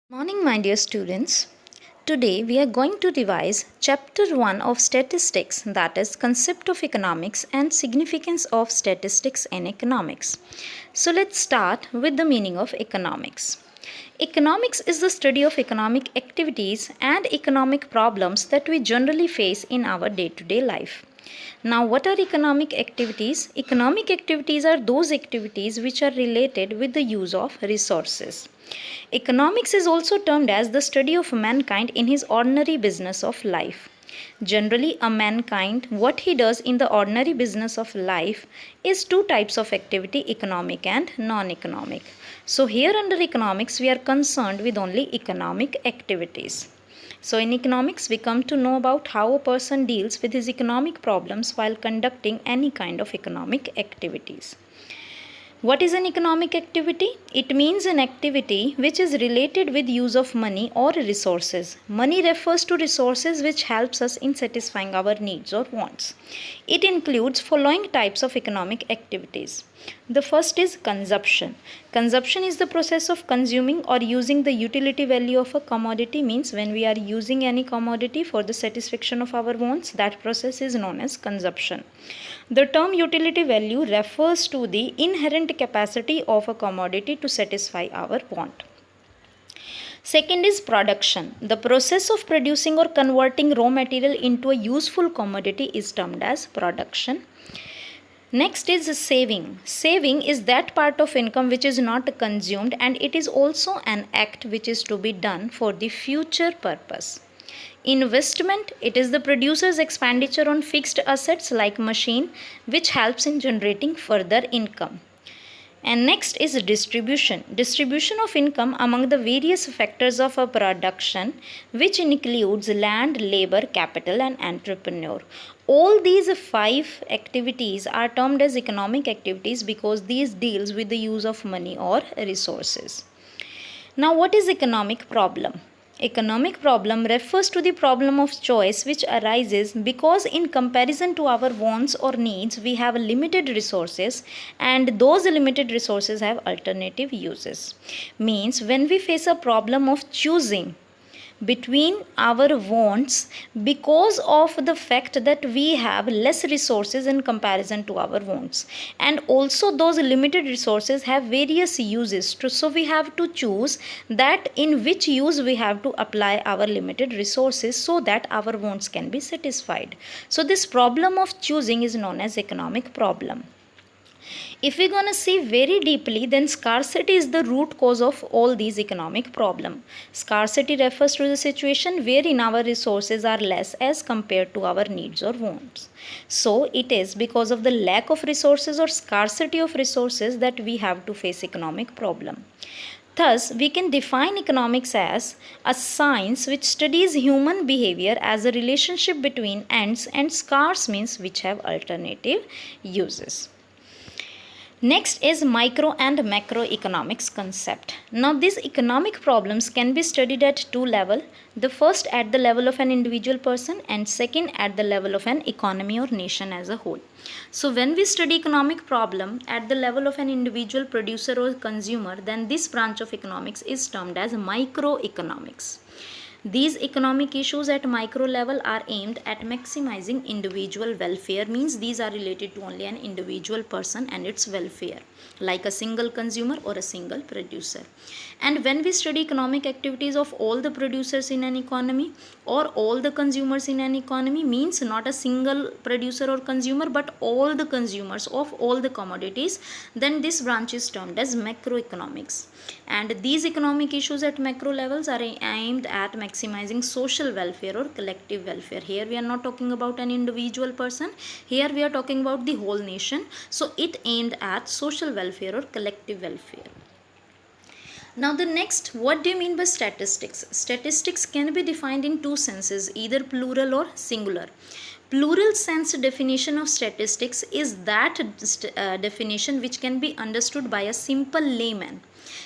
Morning, my dear students. Today we are going to revise chapter 1 of statistics, that is concept of economics and significance of statistics in economics. So let's start with the meaning of economics. Economics is the study of economic activities and economic problems that we generally face in our day-to-day life. Now, what are economic activities? Economic activities are those activities which are related with the use of resources. Economics is also termed as the study of mankind in his ordinary business of life. Generally, a mankind, what he does in the ordinary business of life is two types of activity, economic and non-economic. So here under economics, we are concerned with only economic activities. So in economics, we come to know about how a person deals with his economic problems while conducting any kind of economic activities. What is an economic activity? It means an activity which is related with use of money or resources. Money refers to resources which helps us in satisfying our needs or wants. It includes following types of economic activities. The first is consumption. Consumption is the process of consuming or using the utility value of a commodity, means when we are using any commodity for the satisfaction of our wants, that process is known as consumption. The term utility value refers to the inherent capacity of a commodity to satisfy our want. Second is production. The process of producing or converting raw material into a useful commodity is termed as production. Next is saving. Saving is that part of income which is not consumed, and it is also an act which is to be done for the future purpose. Investment, it is the producer's expenditure on fixed assets like machine which helps in generating further income. And next is distribution. Distribution of income among the various factors of a production, which includes land, labor, capital and entrepreneur. All these 5 activities are termed as economic activities because these deals with the use of money or resources. Now, what is economic problem? Economic problem refers to the problem of choice which arises because in comparison to our wants or needs we have limited resources, and those limited resources have alternative uses. Means when we face a problem of choosing between our wants because of the fact that we have less resources in comparison to our wants, and also those limited resources have various uses so we have to choose that in which use we have to apply our limited resources so that our wants can be satisfied. So this problem of choosing is known as economic problem. If we're going to see very deeply, then scarcity is the root cause of all these economic problems. Scarcity refers to the situation wherein our resources are less as compared to our needs or wants. So it is because of the lack of resources or scarcity of resources that we have to face economic problem. Thus, we can define economics as a science which studies human behavior as a relationship between ends and scarce means which have alternative uses. Next is micro and macroeconomics concept. Now these economic problems can be studied at two levels. The first at the level of an individual person and second at the level of an economy or nation as a whole. So when we study economic problem at the level of an individual producer or consumer, then this branch of economics is termed as microeconomics. These economic issues at micro level are aimed at maximizing individual welfare, means these are related to only an individual person and its welfare, like a single consumer or a single producer. And when we study economic activities of all the producers in an economy or all the consumers in an economy, means not a single producer or consumer but all the consumers of all the commodities, then this branch is termed as macroeconomics. And these economic issues at macro levels are aimed at maximizing social welfare or collective welfare. Here we are not talking about an individual person, here we are talking about the whole nation. So it aimed at social welfare or collective welfare. Now the next, what do you mean by statistics? Statistics can be defined in two senses, either plural or singular. Plural sense definition of statistics is that definition which can be understood by a simple layman.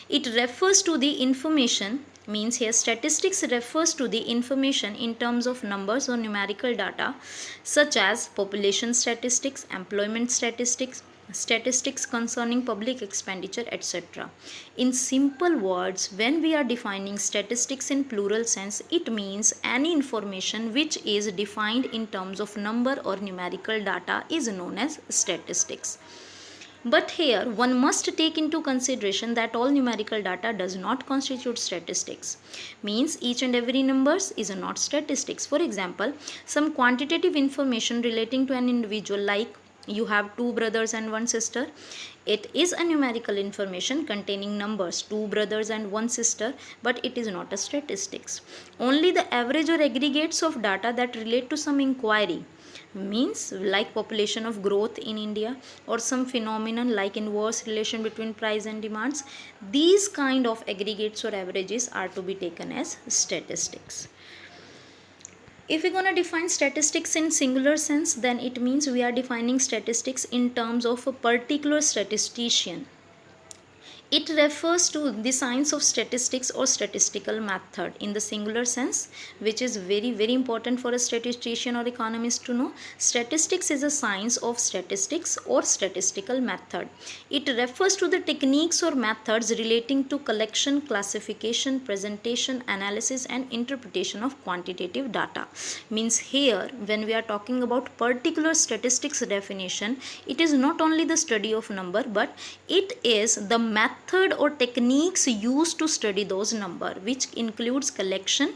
It refers to the information, means here statistics refers to the information in terms of numbers or numerical data such as population statistics, employment statistics, statistics concerning public expenditure, etc. In simple words, when we are defining statistics in plural sense, it means any information which is defined in terms of number or numerical data is known as statistics. But here one must take into consideration that all numerical data does not constitute statistics. Means each and every numbers is not statistics. For example, some quantitative information relating to an individual, like you have two brothers and one sister, it is a numerical information containing numbers, two brothers and one sister, but it is not a statistics. Only the average or aggregates of data that relate to some inquiry, means like population of growth in India, or some phenomenon like inverse relation between price and demands, these kind of aggregates or averages are to be taken as statistics. If we're going to define statistics in singular sense, then it means we are defining statistics in terms of a particular statistician. It refers to the science of statistics or statistical method in the singular sense, which is very important for a statistician or economist to know. Statistics is a science of statistics or statistical method. It refers to the techniques or methods relating to collection, classification, presentation, analysis and interpretation of quantitative data. Means here when we are talking about particular statistics definition, it is not only the study of number, but it is the method or techniques used to study those number, which includes collection,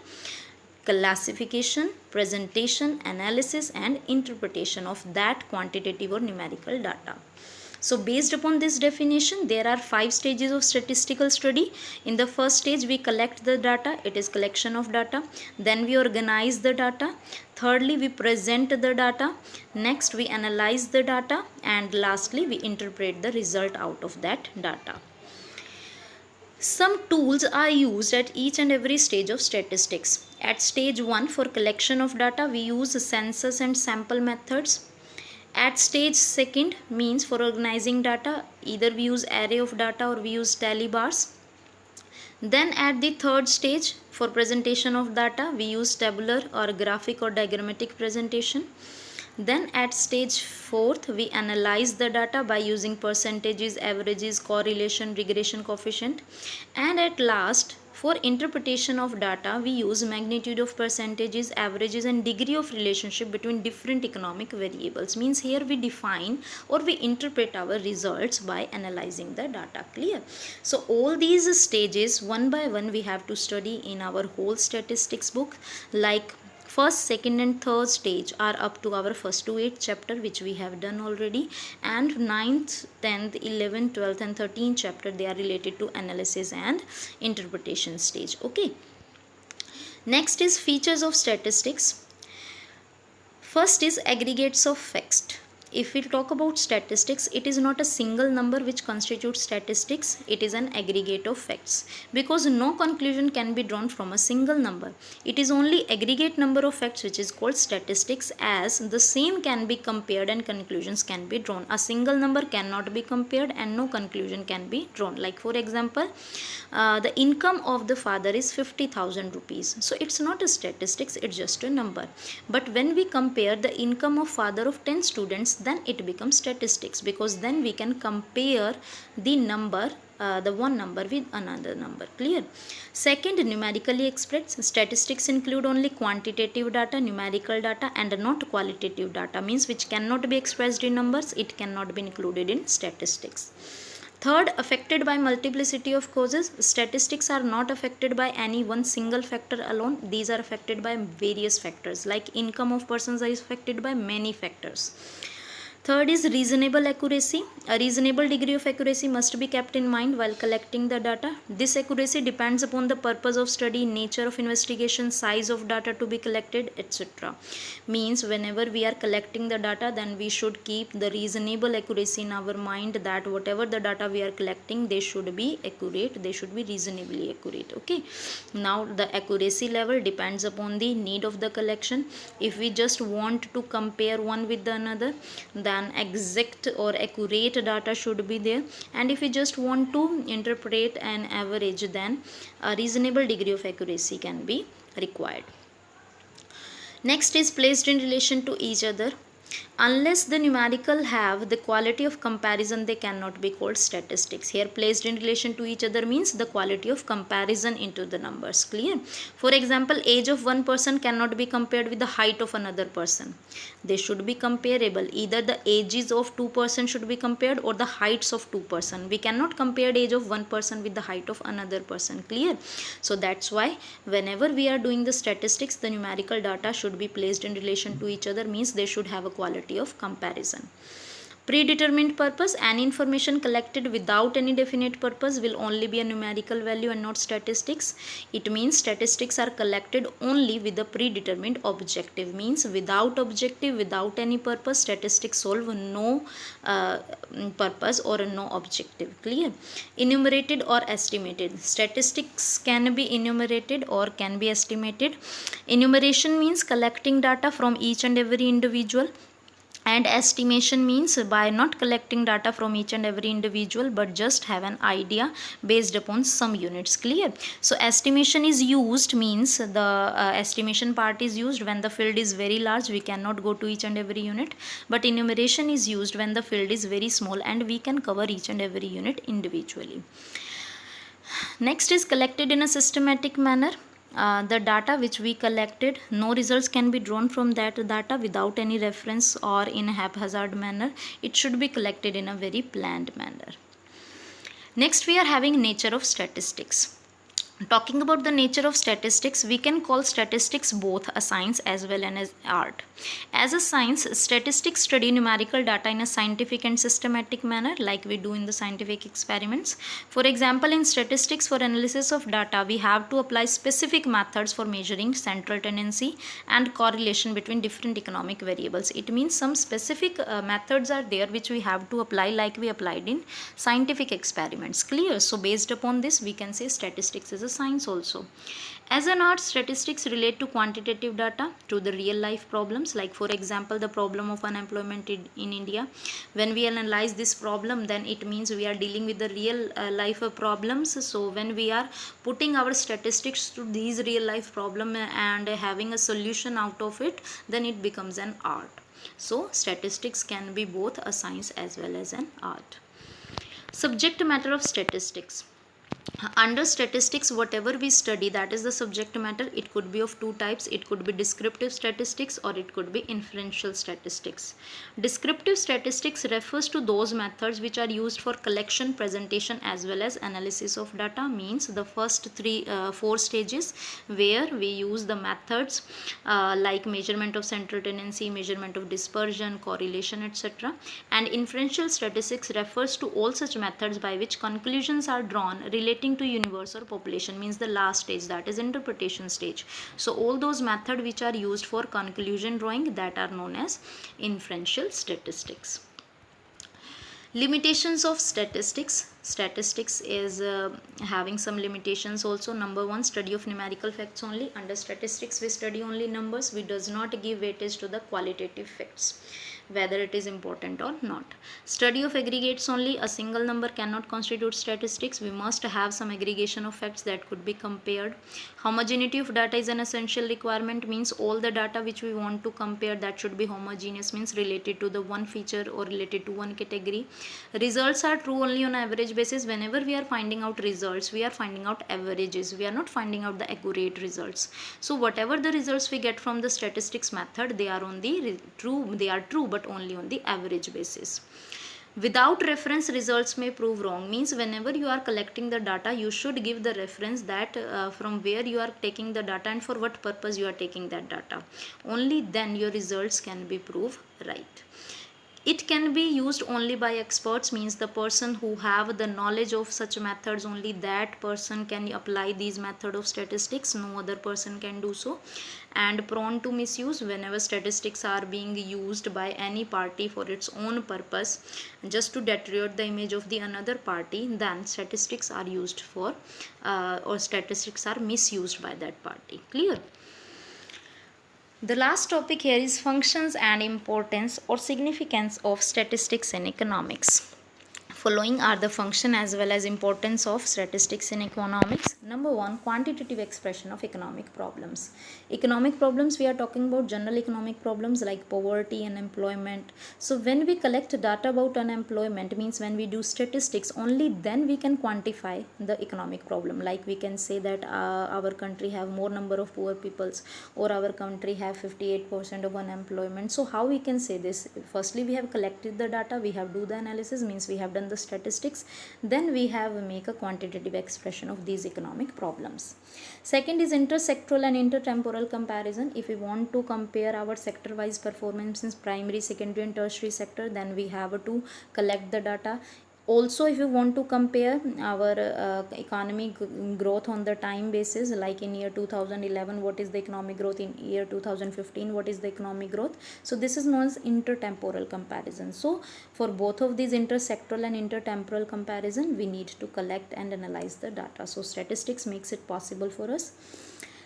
classification, presentation, analysis and interpretation of that quantitative or numerical data. So based upon this definition, there are 5 stages of statistical study. In the first stage, we collect the data, it is collection of data. Then we organize the data. Thirdly, we present the data. Next, we analyze the data. And lastly, we interpret the result out of that data. Some tools are used at each and every stage of statistics. At stage 1, for collection of data, we use census and sample methods. At stage 2, means for organizing data, either we use array of data or we use tally bars. Then at the third stage, for presentation of data, we use tabular or graphic or diagrammatic presentation. Then at stage 4th, we analyze the data by using percentages, averages, correlation, regression coefficient. And at last, for interpretation of data, we use magnitude of percentages, averages and degree of relationship between different economic variables. Means here we define or we interpret our results by analyzing the data. Clear? So all these stages one by one we have to study in our whole statistics book. Like first, second and third stage are up to our first to 8th chapter, which we have done already, and 9th, 10th, 11th, 12th and 13th chapter, they are related to analysis and interpretation stage. Okay. Next is features of statistics. First is aggregates of facts. If we talk about statistics, it is not a single number which constitutes statistics, it is an aggregate of facts, because no conclusion can be drawn from a single number. It is only aggregate number of facts which is called statistics, as the same can be compared and conclusions can be drawn. A single number cannot be compared and no conclusion can be drawn. Like for example, the income of the father is 50,000 rupees. So it's not a statistics, it's just a number. But when we compare the income of father of 10 students, then it becomes statistics, because then we can compare the number, the one number with another number. Clear? Second, numerically expressed. Statistics include only quantitative data, numerical data and not qualitative data, means which cannot be expressed in numbers, it cannot be included in statistics. Third, affected by multiplicity of causes. Statistics are not affected by any one single factor alone. These are affected by various factors, like income of persons is affected by many factors. Third is reasonable accuracy. A reasonable degree of accuracy must be kept in mind while collecting the data. This accuracy depends upon the purpose of study, nature of investigation, size of data to be collected, etc. Means whenever we are collecting the data, then we should keep the reasonable accuracy in our mind, that whatever the data we are collecting, they should be accurate, they should be reasonably accurate. Okay. Now the accuracy level depends upon the need of the collection. If we just want to compare one with the another, then exact or accurate data should be there, and if we just want to interpret an average, then a reasonable degree of accuracy can be required. Next is placed in relation to each other. Unless the numerical have the quality of comparison, they cannot be called statistics. Here placed in relation to each other means the quality of comparison into the numbers. Clear? For example, age of one person cannot be compared with the height of another person. They should be comparable. Either the ages of two persons should be compared or the heights of two persons. We cannot compare the age of one person with the height of another person. Clear? So that's why whenever we are doing the statistics, the numerical data should be placed in relation to each other, means they should have a quality of comparison. Predetermined purpose, any information collected without any definite purpose will only be a numerical value and not statistics. It means statistics are collected only with a predetermined objective, means without objective, without any purpose, statistics solve no purpose or no objective. Clear? Enumerated or estimated, statistics can be enumerated or can be estimated. Enumeration means collecting data from each and every individual, and estimation means by not collecting data from each and every individual but just have an idea based upon some units. Clear? So estimation is used, means the estimation part is used when the field is very large, we cannot go to each and every unit, but enumeration is used when the field is very small and we can cover each and every unit individually. Next is collected in a systematic manner. The data which we collected, no results can be drawn from that data without any reference or in a haphazard manner. It should be collected in a very planned manner. Next we are having nature of statistics. Talking about the nature of statistics, we can call statistics both a science as well as art. As a science, statistics study numerical data in a scientific and systematic manner like we do in the scientific experiments. For example, in statistics, for analysis of data, we have to apply specific methods for measuring central tendency and correlation between different economic variables. It means some specific methods are there which we have to apply like we applied in scientific experiments. Clear? So based upon this, we can say statistics is a science also. As an art, statistics relate to quantitative data to the real life problems, like for example the problem of unemployment in India. When we analyze this problem, then it means we are dealing with the real life problems. So when we are putting our statistics to these real life problem and having a solution out of it, then it becomes an art. So statistics can be both a science as well as an art. Subject matter of statistics. Under statistics, whatever we study, that is the subject matter. It could be of two types. It could be descriptive statistics or it could be inferential statistics. Descriptive statistics refers to those methods which are used for collection, presentation as well as analysis of data. Means the first four stages where we use the methods like measurement of central tendency, measurement of dispersion, correlation, etc. And inferential statistics refers to all such methods by which conclusions are drawn relating to universe or population, means the last stage, that is interpretation stage. So all those methods which are used for conclusion drawing, that are known as inferential statistics. Limitations of statistics. Statistics is having some limitations also. Number one, study of numerical facts only. Under statistics, we study only numbers. We does not give weightage to the qualitative facts, whether it is important or not. Study of aggregates only. A single number cannot constitute statistics. We must have some aggregation of facts that could be compared. Homogeneity of data is an essential requirement, means all the data which we want to compare, that should be homogeneous, means related to the one feature or related to one category. Results are true only on average basis. Whenever we are finding out results, we are finding out averages. We are not finding out the accurate results. So whatever the results we get from the statistics method, they are on the true but only on the average basis. Without reference, results may prove wrong, means whenever you are collecting the data, you should give the reference that from where you are taking the data and for what purpose you are taking that data. Only then your results can be proved right. It can be used only by experts, means the person who have the knowledge of such methods, only that person can apply these method of statistics. No other person can do so. And prone to misuse, whenever statistics are being used by any party for its own purpose, just to deteriorate the image of the another party, then statistics are used for or statistics are misused by that party. Clear? The last topic here is functions and importance or significance of statistics in economics. Following are the function as well as importance of statistics in economics. Number one, quantitative expression of economic problems. Economic problems, we are talking about general economic problems like poverty, unemployment. So when we collect data about unemployment, means when we do statistics, only then we can quantify the economic problem. Like we can say that our country have more number of poor peoples, or our country have 58% of unemployment. So how we can say this? Firstly, we have collected the data, we have do the analysis, means we have done the statistics, then we have make a quantitative expression of these economic problems. Second is intersectoral and intertemporal comparison. If we want to compare our sector wise performance in primary, secondary and tertiary sector, then we have to collect the data. Also, if you want to compare our economic growth on the time basis, like in year 2011 what is the economic growth, in year 2015 what is the economic growth, so this is known as intertemporal comparison. So for both of these intersectoral and intertemporal comparison, we need to collect and analyze the data. So statistics makes it possible for us.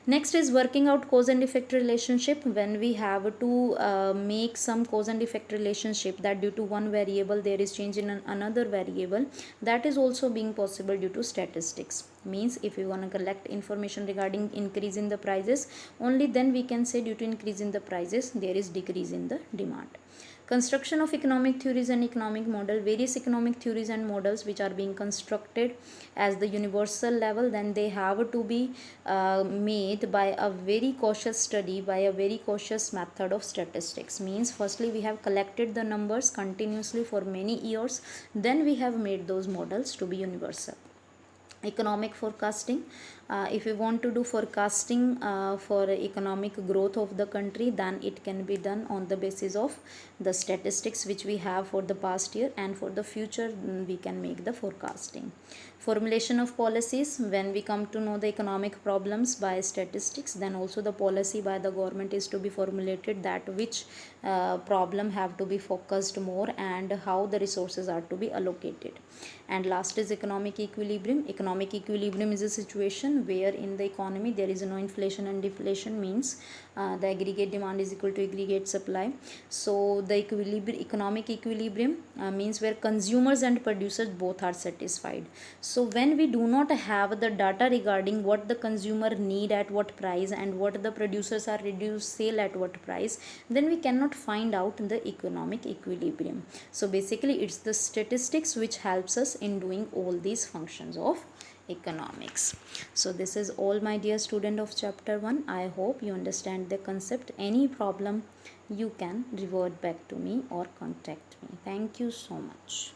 Next is working out cause and effect relationship. When we have to make some cause and effect relationship, that due to one variable there is change in another variable, that is also being possible due to statistics. Means if we want to collect information regarding increase in the prices, only then we can say due to increase in the prices there is decrease in the demand. Construction of economic theories and economic model. Various economic theories and models which are being constructed as the universal level, then they have to be made by a very cautious study, by a very cautious method of statistics. Means firstly we have collected the numbers continuously for many years, then we have made those models to be universal. Economic forecasting. If we want to do forecasting for economic growth of the country, then it can be done on the basis of the statistics which we have for the past year, and for the future we can make the forecasting. Formulation of policies. When we come to know the economic problems by statistics, then also the policy by the government is to be formulated, that which problem have to be focused more and how the resources are to be allocated. And last is economic equilibrium. Economic equilibrium is a situation where in the economy there is no inflation and deflation, means the aggregate demand is equal to aggregate supply. So the economic equilibrium means where consumers and producers both are satisfied. So when we do not have the data regarding what the consumer need at what price and what the producers are reduced sale at what price, then we cannot find out the economic equilibrium. So basically it's the statistics which helps us in doing all these functions of economics. So this is all, my dear student of chapter 1. I hope you understand the concept. Any problem you can revert back to me or contact me. Thank you so much.